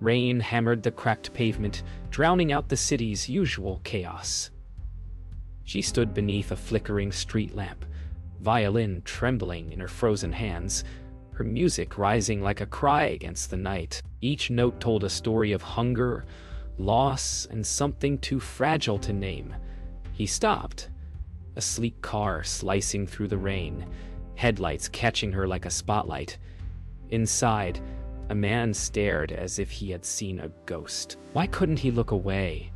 Rain hammered the cracked pavement, drowning out the city's usual chaos. She stood beneath a flickering street lamp, violin trembling in her frozen hands, her music rising like a cry against the night. Each note told a story of hunger, loss, and something too fragile to name. He stopped, a sleek car slicing through the rain, headlights catching her like a spotlight. Inside, a man stared as if he had seen a ghost. Why couldn't he look away?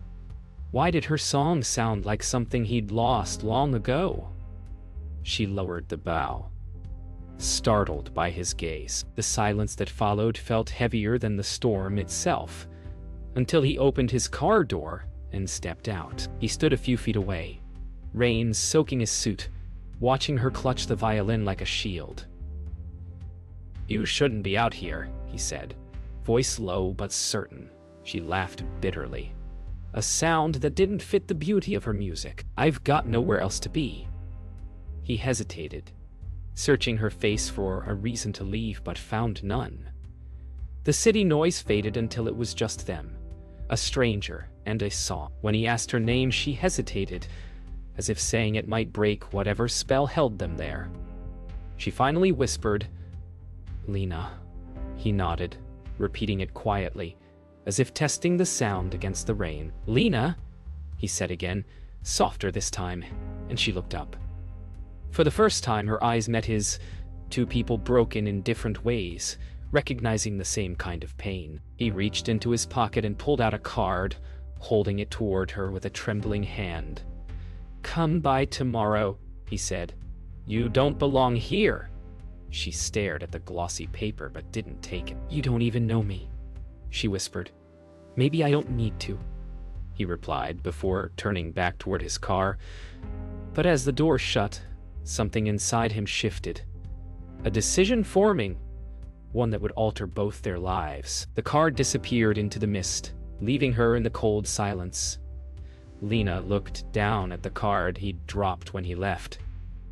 Why did her song sound like something he'd lost long ago? She lowered the bow, startled by his gaze. The silence that followed felt heavier than the storm itself, until he opened his car door and stepped out. He stood a few feet away, rain soaking his suit, watching her clutch the violin like a shield. "You shouldn't be out here," he said, voice low but certain. She laughed bitterly, a sound that didn't fit the beauty of her music. "I've got nowhere else to be." He hesitated, searching her face for a reason to leave, but found none. The city noise faded until it was just them, a stranger and a song. When he asked her name, she hesitated, as if saying it might break whatever spell held them there. She finally whispered, "Lena." He nodded, repeating it quietly, as if testing the sound against the rain. "Lena," he said again, softer this time, and she looked up. For the first time, her eyes met his, two people broken in different ways, recognizing the same kind of pain. He reached into his pocket and pulled out a card, holding it toward her with a trembling hand. "Come by tomorrow," he said. "You don't belong here." She stared at the glossy paper but didn't take it. "You don't even know me," she whispered. "Maybe I don't need to," he replied before turning back toward his car. But as the door shut, something inside him shifted. A decision forming, one that would alter both their lives. The car disappeared into the mist, leaving her in the cold silence. Lena looked down at the card he'd dropped when he left,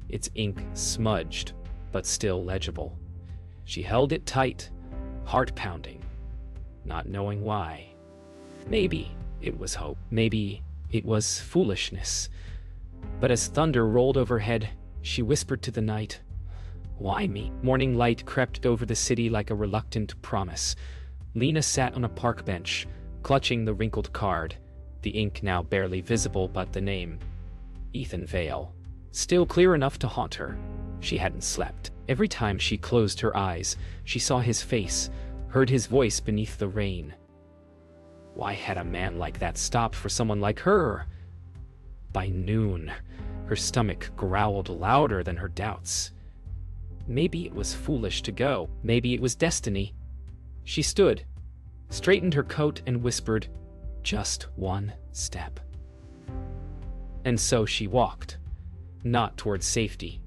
its ink smudged, but still legible. She held it tight, heart pounding, not knowing why. Maybe it was hope. Maybe it was foolishness. But as thunder rolled overhead, she whispered to the night, "Why me?" Morning light crept over the city like a reluctant promise. Lena sat on a park bench, clutching the wrinkled card, the ink now barely visible but the name, Ethan Vale, still clear enough to haunt her. She hadn't slept. Every time she closed her eyes, she saw his face, heard his voice beneath the rain. Why had a man like that stopped for someone like her? By noon, her stomach growled louder than her doubts. Maybe it was foolish to go. Maybe it was destiny. She stood, straightened her coat, and whispered, "Just one step." And so she walked, not toward safety,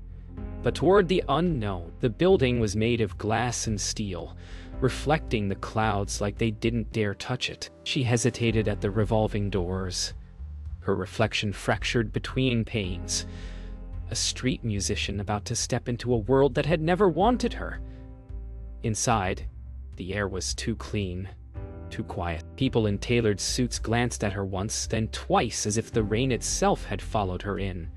but toward the unknown. The building was made of glass and steel, reflecting the clouds like they didn't dare touch it. She hesitated at the revolving doors, her reflection fractured between panes. A street musician about to step into a world that had never wanted her. Inside, the air was too clean, too quiet. People in tailored suits glanced at her once, then twice, as if the rain itself had followed her in.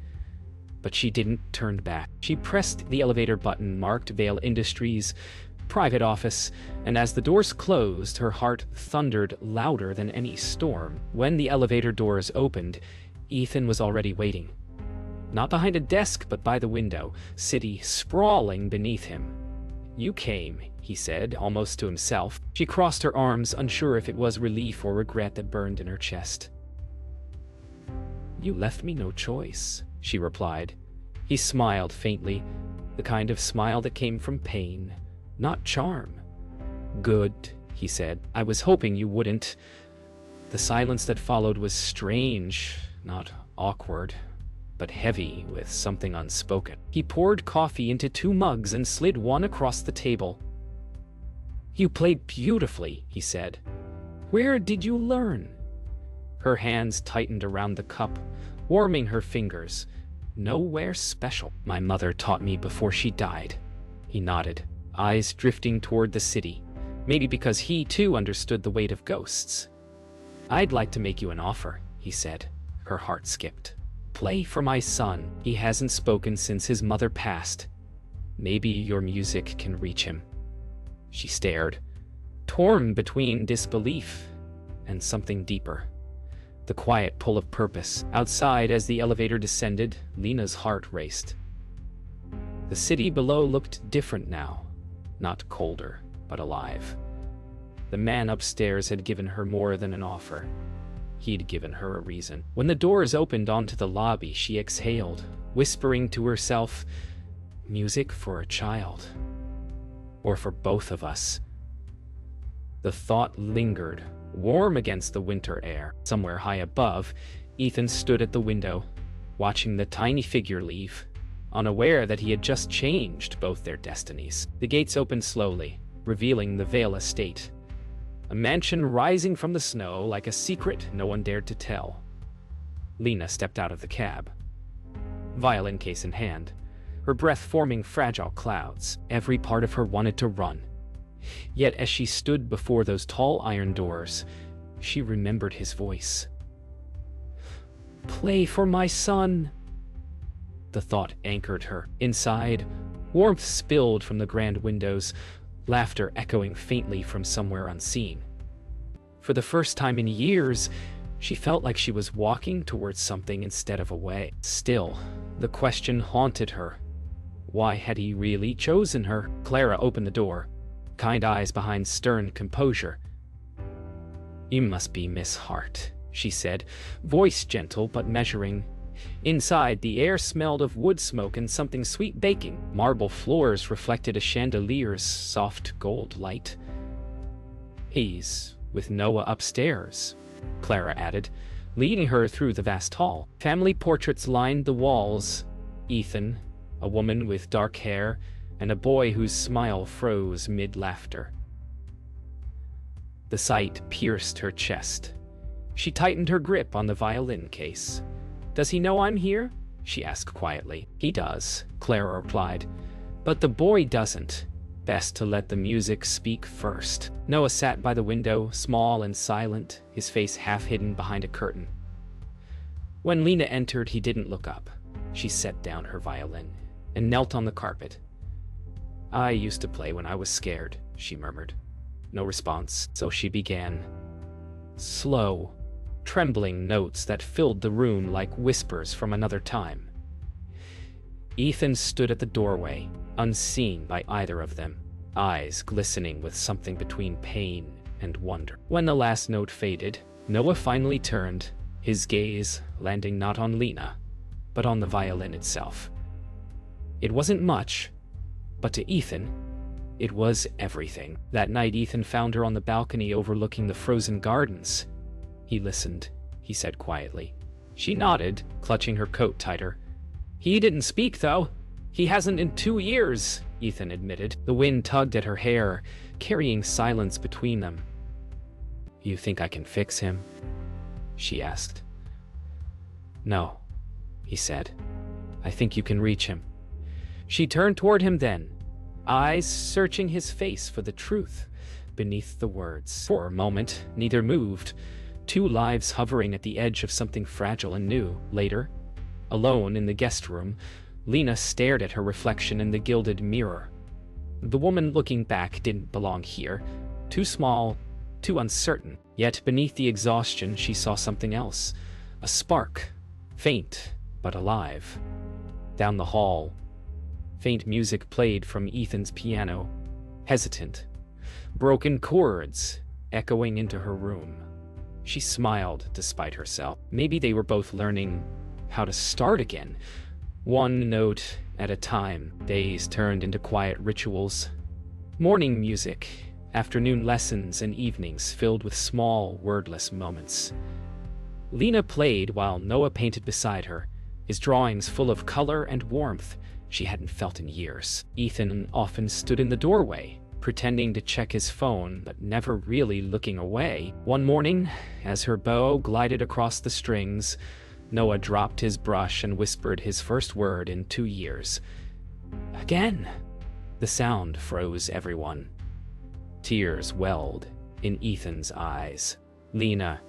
But she didn't turn back. She pressed the elevator button marked Vale Industries, private office, and as the doors closed, her heart thundered louder than any storm. When the elevator doors opened, Ethan was already waiting. Not behind a desk, but by the window, city sprawling beneath him. "You came," he said, almost to himself. She crossed her arms, unsure if it was relief or regret that burned in her chest. "You left me no choice," she replied. He smiled faintly, the kind of smile that came from pain, not charm. "Good," he said. "I was hoping you wouldn't." The silence that followed was strange, not awkward, but heavy with something unspoken. He poured coffee into 2 mugs and slid one across the table. "You played beautifully," he said. "Where did you learn?" Her hands tightened around the cup, warming her fingers. "Nowhere special. My mother taught me before she died." He nodded, eyes drifting toward the city, maybe because he too understood the weight of ghosts. "I'd like to make you an offer," he said. Her heart skipped. "Play for my son. He hasn't spoken since his mother passed. Maybe your music can reach him." She stared, torn between disbelief and something deeper. The quiet pull of purpose. Outside, as the elevator descended, Lena's heart raced. The city below looked different now, not colder, but alive. The man upstairs had given her more than an offer. He'd given her a reason. When the doors opened onto the lobby, she exhaled, whispering to herself, "Music for a child. Or for both of us." The thought lingered, warm against the winter air. Somewhere high above, Ethan stood at the window, watching the tiny figure leave, unaware that he had just changed both their destinies. The gates opened slowly, revealing the Vale estate, a mansion rising from the snow like a secret no one dared to tell. Lena stepped out of the cab, violin case in hand, her breath forming fragile clouds. Every part of her wanted to run. Yet as she stood before those tall iron doors, she remembered his voice. "Play for my son." The thought anchored her. Inside, warmth spilled from the grand windows, laughter echoing faintly from somewhere unseen. For the first time in years, she felt like she was walking towards something instead of away. Still, the question haunted her. Why had he really chosen her? Clara opened the door, kind eyes behind stern composure. "You must be Miss Hart," she said, voice gentle but measuring. Inside, the air smelled of wood smoke and something sweet baking. Marble floors reflected a chandelier's soft gold light. "He's with Noah upstairs," Clara added, leading her through the vast hall. Family portraits lined the walls. Ethan, a woman with dark hair, and a boy whose smile froze mid-laughter. The sight pierced her chest. She tightened her grip on the violin case. "Does he know I'm here?" she asked quietly. "He does," Clara replied, "but the boy doesn't. Best to let the music speak first." Noah sat by the window, small and silent, his face half hidden behind a curtain. When Lena entered, he didn't look up. She set down her violin and knelt on the carpet. "I used to play when I was scared," she murmured. No response, so she began. Slow, trembling notes that filled the room like whispers from another time. Ethan stood at the doorway, unseen by either of them, eyes glistening with something between pain and wonder. When the last note faded, Noah finally turned, his gaze landing not on Lena, but on the violin itself. It wasn't much, but to Ethan, it was everything. That night, Ethan found her on the balcony overlooking the frozen gardens. "He listened," he said quietly. She nodded, clutching her coat tighter. "He didn't speak, though. He hasn't in 2 years, Ethan admitted. The wind tugged at her hair, carrying silence between them. "You think I can fix him?" she asked. "No," he said. "I think you can reach him." She turned toward him then, eyes searching his face for the truth beneath the words. For a moment, neither moved, two lives hovering at the edge of something fragile and new. Later, alone in the guest room, Lena stared at her reflection in the gilded mirror. The woman looking back didn't belong here. Too small, too uncertain. Yet beneath the exhaustion, she saw something else. A spark, faint but alive. Down the hall, faint music played from Ethan's piano, hesitant, broken chords echoing into her room. She smiled despite herself. Maybe they were both learning how to start again, one note at a time. Days turned into quiet rituals. Morning music, afternoon lessons, and evenings filled with small, wordless moments. Lena played while Noah painted beside her, his drawings full of color and warmth she hadn't felt in years. Ethan often stood in the doorway, pretending to check his phone, but never really looking away. One morning, as her bow glided across the strings, Noah dropped his brush and whispered his first word in 2 years. Again! The sound froze everyone. Tears welled in Ethan's eyes. Lena,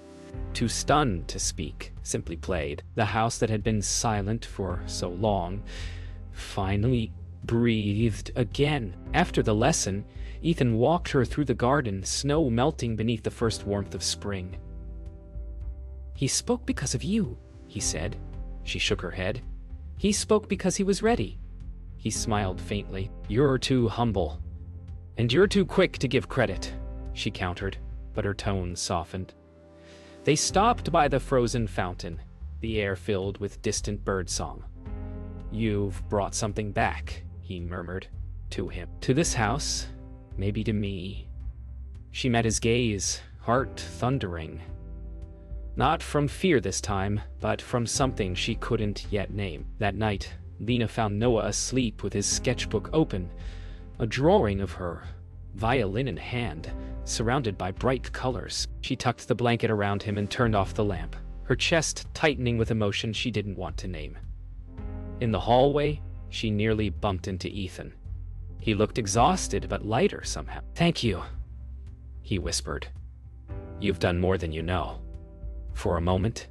too stunned to speak, simply played. The house that had been silent for so long finally breathed again. After the lesson, Ethan walked her through the garden, snow melting beneath the first warmth of spring. "He spoke because of you," he said. She shook her head. "He spoke because he was ready." He smiled faintly. "You're too humble. And you're too quick to give credit," she countered, but her tone softened. They stopped by the frozen fountain, the air filled with distant birdsong. "You've brought something back," he murmured to him. "To this house, maybe to me." She met his gaze, heart thundering. Not from fear this time, but from something she couldn't yet name. That night, Lena found Noah asleep with his sketchbook open, a drawing of her, violin in hand, surrounded by bright colors. She tucked the blanket around him and turned off the lamp, her chest tightening with emotion she didn't want to name. In the hallway, she nearly bumped into Ethan. He looked exhausted but lighter somehow. "Thank you," he whispered. "You've done more than you know." For a moment,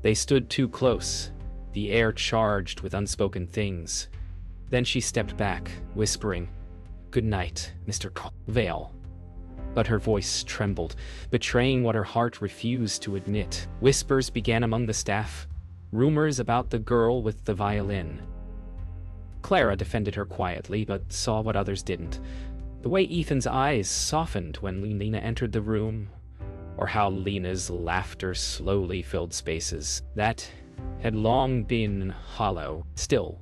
they stood too close, the air charged with unspoken things. Then she stepped back, whispering, "Good night, Mr. Vale." But her voice trembled, betraying what her heart refused to admit. Whispers began among the staff, rumors about the girl with the violin. Clara defended her quietly, but saw what others didn't. The way Ethan's eyes softened when Lena entered the room, or how Lena's laughter slowly filled spaces that had long been hollow. Still,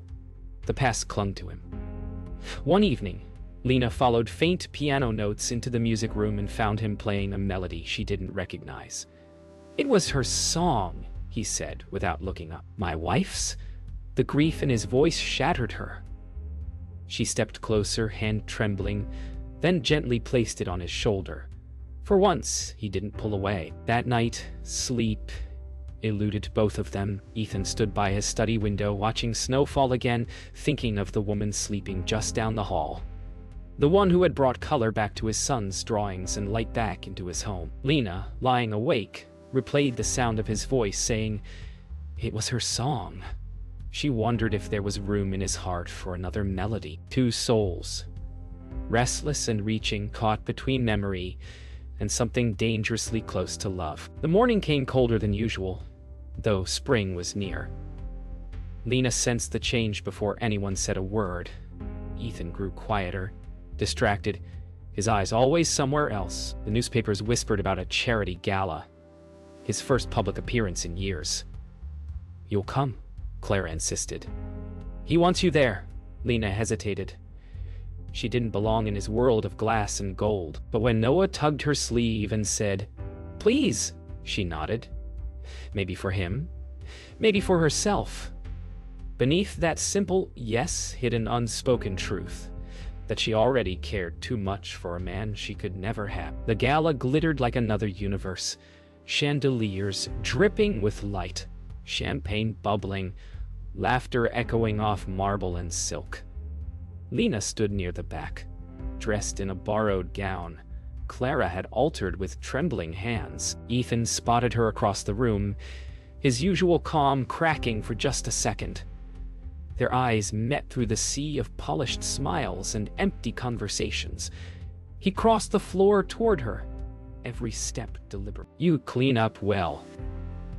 the past clung to him. One evening, Lena followed faint piano notes into the music room and found him playing a melody she didn't recognize. "It was her song," he said without looking up. "My wife's?" The grief in his voice shattered her. She stepped closer, hand trembling, then gently placed it on his shoulder. For once, he didn't pull away. That night, sleep eluded both of them. Ethan stood by his study window, watching snow fall again, thinking of the woman sleeping just down the hall. The one who had brought color back to his son's drawings and light back into his home. Lena, lying awake, replayed the sound of his voice, saying it was her song. She wondered if there was room in his heart for another melody. Two souls, restless and reaching, caught between memory and something dangerously close to love. The morning came colder than usual, though spring was near. Lena sensed the change before anyone said a word. Ethan grew quieter, distracted, his eyes always somewhere else. The newspapers whispered about a charity gala, his first public appearance in years. "You'll come," Clara insisted. "He wants you there." Lena hesitated. She didn't belong in his world of glass and gold. But when Noah tugged her sleeve and said, "Please," she nodded. Maybe for him, maybe for herself. Beneath that simple yes hid an unspoken truth, that she already cared too much for a man she could never have. The gala glittered like another universe, chandeliers dripping with light, champagne bubbling, laughter echoing off marble and silk. Lena stood near the back, dressed in a borrowed gown. Clara had altered with trembling hands. Ethan spotted her across the room, his usual calm cracking for just a second. Their eyes met through the sea of polished smiles and empty conversations. He crossed the floor toward her, every step deliberate. "You clean up well,"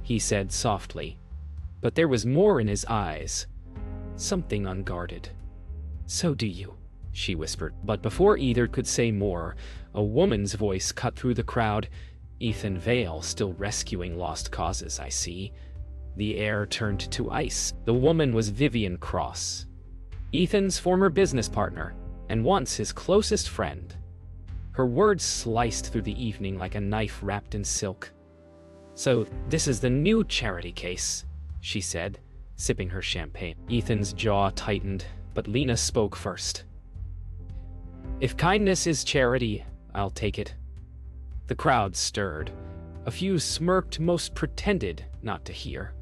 he said softly, but there was more in his eyes, something unguarded. "So do you," she whispered. But before either could say more, a woman's voice cut through the crowd. "Ethan Vale, still rescuing lost causes, I see." The air turned to ice. The woman was Vivian Cross, Ethan's former business partner, and once his closest friend. Her words sliced through the evening like a knife wrapped in silk. "So this is the new charity case," she said, sipping her champagne. Ethan's jaw tightened, but Lena spoke first. "If kindness is charity, I'll take it." The crowd stirred. A few smirked, most pretended not to hear.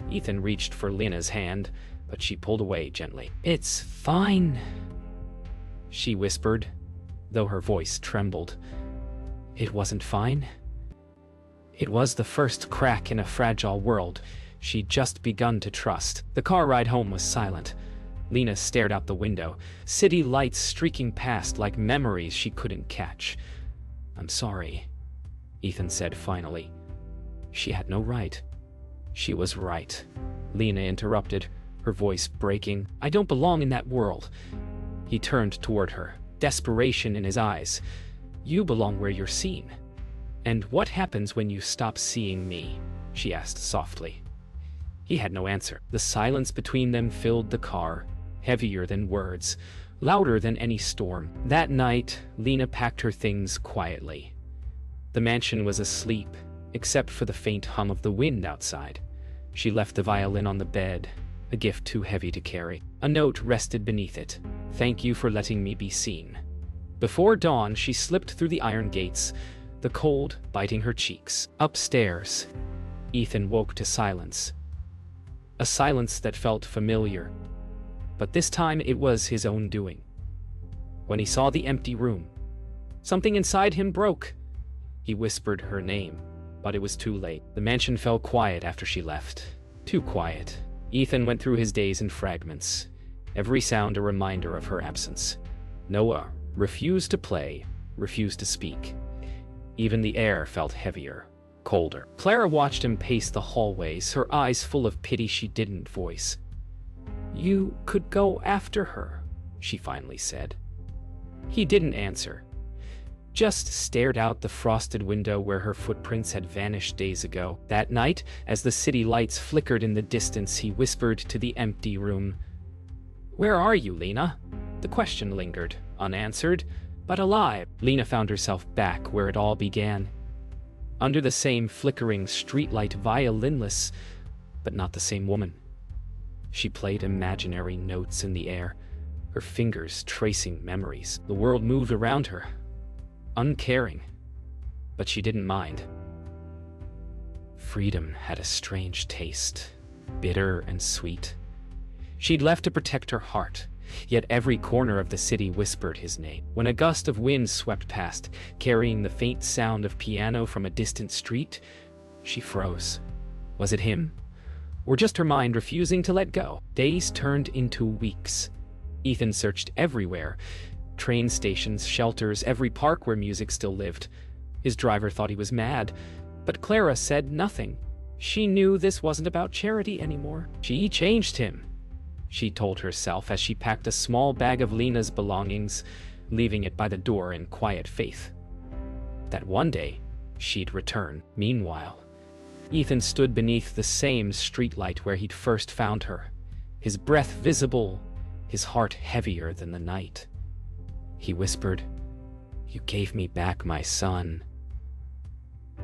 Ethan reached for Lena's hand, but she pulled away gently. "It's fine," she whispered, though her voice trembled. It wasn't fine. It was the first crack in a fragile world she'd just begun to trust. The car ride home was silent. Lena stared out the window, city lights streaking past like memories she couldn't catch. "I'm sorry," Ethan said finally. She had no right. She was right. Lena interrupted, her voice breaking. "I don't belong in that world." He turned toward her, desperation in his eyes. "You belong where you're seen." "And what happens when you stop seeing me?" she asked softly. He had no answer. The silence between them filled the car, heavier than words, louder than any storm. That night, Lena packed her things quietly. The mansion was asleep, except for the faint hum of the wind outside. She left the violin on the bed, a gift too heavy to carry. A note rested beneath it. "Thank you for letting me be seen." Before dawn, she slipped through the iron gates, the cold biting her cheeks. Upstairs, Ethan woke to silence. A silence that felt familiar, but this time it was his own doing. When he saw the empty room, something inside him broke. He whispered her name, but it was too late. The mansion fell quiet after she left. Too quiet. Ethan went through his days in fragments, every sound a reminder of her absence. Noah refused to play, refused to speak. Even the air felt heavier, colder. Clara watched him pace the hallways, her eyes full of pity she didn't voice. "You could go after her," she finally said. He didn't answer, just stared out the frosted window where her footprints had vanished days ago. That night, as the city lights flickered in the distance, he whispered to the empty room, "Where are you, Lena?" The question lingered, unanswered, but alive. Lena found herself back where it all began. Under the same flickering streetlight, violinless, but not the same woman. She played imaginary notes in the air, her fingers tracing memories. The world moved around her, uncaring, but she didn't mind. Freedom had a strange taste, bitter and sweet. She'd left to protect her heart, yet every corner of the city whispered his name. When a gust of wind swept past, carrying the faint sound of piano from a distant street, she froze. Was it him? Or just her mind refusing to let go? Days turned into weeks. Ethan searched everywhere. Train stations, shelters, every park where music still lived. His driver thought he was mad, but Clara said nothing. She knew this wasn't about charity anymore. She changed him, she told herself as she packed a small bag of Lena's belongings, leaving it by the door in quiet faith that one day she'd return. Meanwhile, Ethan stood beneath the same streetlight where he'd first found her, his breath visible, his heart heavier than the night. He whispered, "You gave me back my son,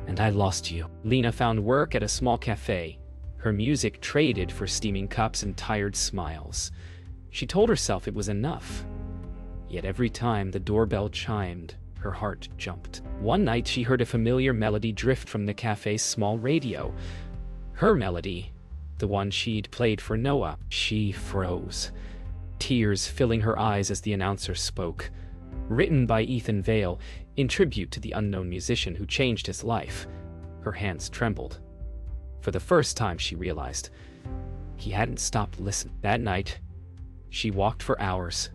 and I lost you." Lena found work at a small cafe, her music traded for steaming cups and tired smiles. She told herself it was enough. Yet every time the doorbell chimed, her heart jumped. One night she heard a familiar melody drift from the cafe's small radio. Her melody, the one she'd played for Noah. She froze, tears filling her eyes as the announcer spoke. Written by Ethan Vale, in tribute to the unknown musician who changed his life. Her hands trembled. For the first time, she realized he hadn't stopped listening. That night, she walked for hours,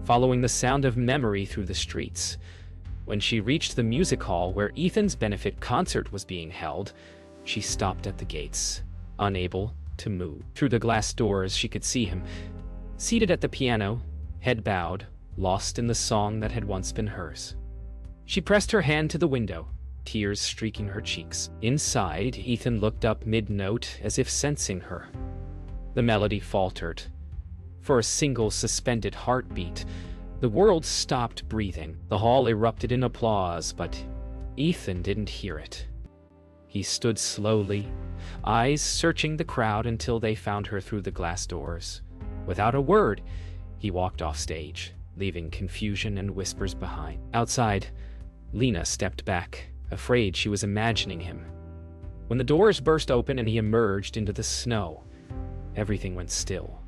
following the sound of memory through the streets. When she reached the music hall where Ethan's benefit concert was being held, she stopped at the gates, unable to move. Through the glass doors, she could see him, seated at the piano, head bowed, lost in the song that had once been hers. She pressed her hand to the window, tears streaking her cheeks. Inside, Ethan looked up mid-note as if sensing her. The melody faltered. For a single suspended heartbeat, the world stopped breathing. The hall erupted in applause, but Ethan didn't hear it. He stood slowly, eyes searching the crowd until they found her through the glass doors. Without a word, he walked off stage, leaving confusion and whispers behind. Outside, Lena stepped back, afraid she was imagining him. When the doors burst open and he emerged into the snow, everything went still.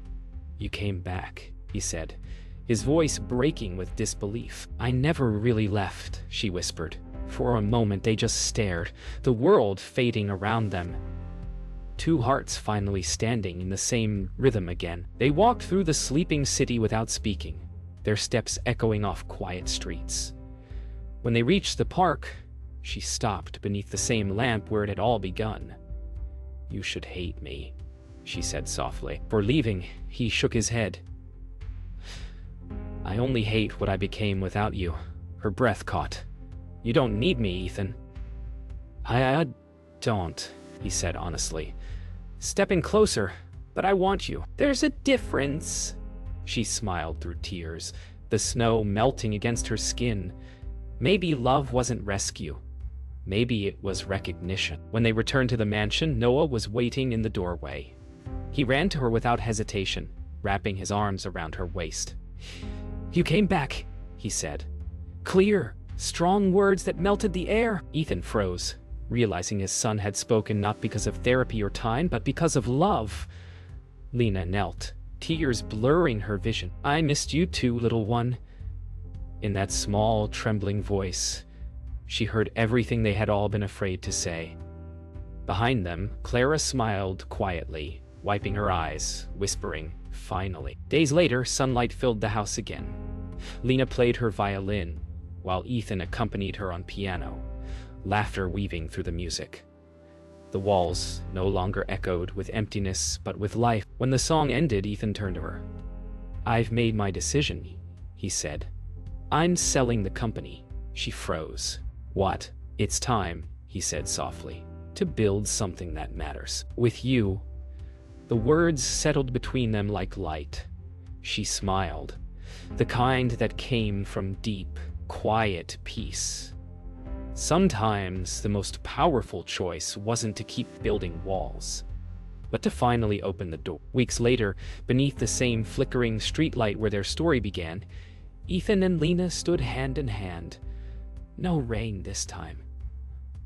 "You came back," he said, his voice breaking with disbelief. "I never really left," she whispered. For a moment they just stared, the world fading around them. Two hearts finally standing in the same rhythm again. They walked through the sleeping city without speaking, their steps echoing off quiet streets. When they reached the park, she stopped beneath the same lamp where it had all begun. "You should hate me," she said softly. For leaving, he shook his head. "I only hate what I became without you." Her breath caught. "You don't need me, Ethan." I don't," he said honestly, stepping closer, "but I want you." "There's a difference." She smiled through tears, the snow melting against her skin. Maybe love wasn't rescue. Maybe it was recognition. When they returned to the mansion, Noah was waiting in the doorway. He ran to her without hesitation, wrapping his arms around her waist. "You came back," he said. Clear, strong words that melted the air. Ethan froze, realizing his son had spoken not because of therapy or time, but because of love. Lena knelt, tears blurring her vision. "I missed you too, little one." In that small, trembling voice, she heard everything they had all been afraid to say. Behind them, Clara smiled quietly, wiping her eyes, whispering, "Finally." Days later, sunlight filled the house again. Lena played her violin, while Ethan accompanied her on piano, laughter weaving through the music. The walls no longer echoed with emptiness, but with life. When the song ended, Ethan turned to her. "I've made my decision," he said. "I'm selling the company." She froze. "What?" "It's time," he said softly, "to build something that matters. With you." The words settled between them like light. She smiled, the kind that came from deep, quiet peace. Sometimes the most powerful choice wasn't to keep building walls, but to finally open the door. Weeks later, beneath the same flickering streetlight where their story began, Ethan and Lena stood hand in hand. No rain this time.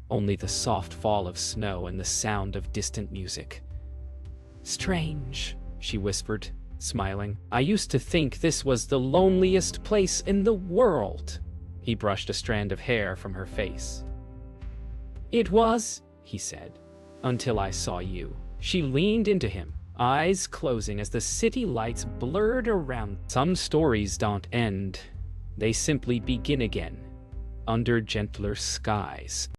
Only the soft fall of snow and the sound of distant music. "Strange," she whispered, smiling. "I used to think this was the loneliest place in the world." He brushed a strand of hair from her face. "It was," he said, "until I saw you." She leaned into him, eyes closing as the city lights blurred around. Some stories don't end. They simply begin again, under gentler skies.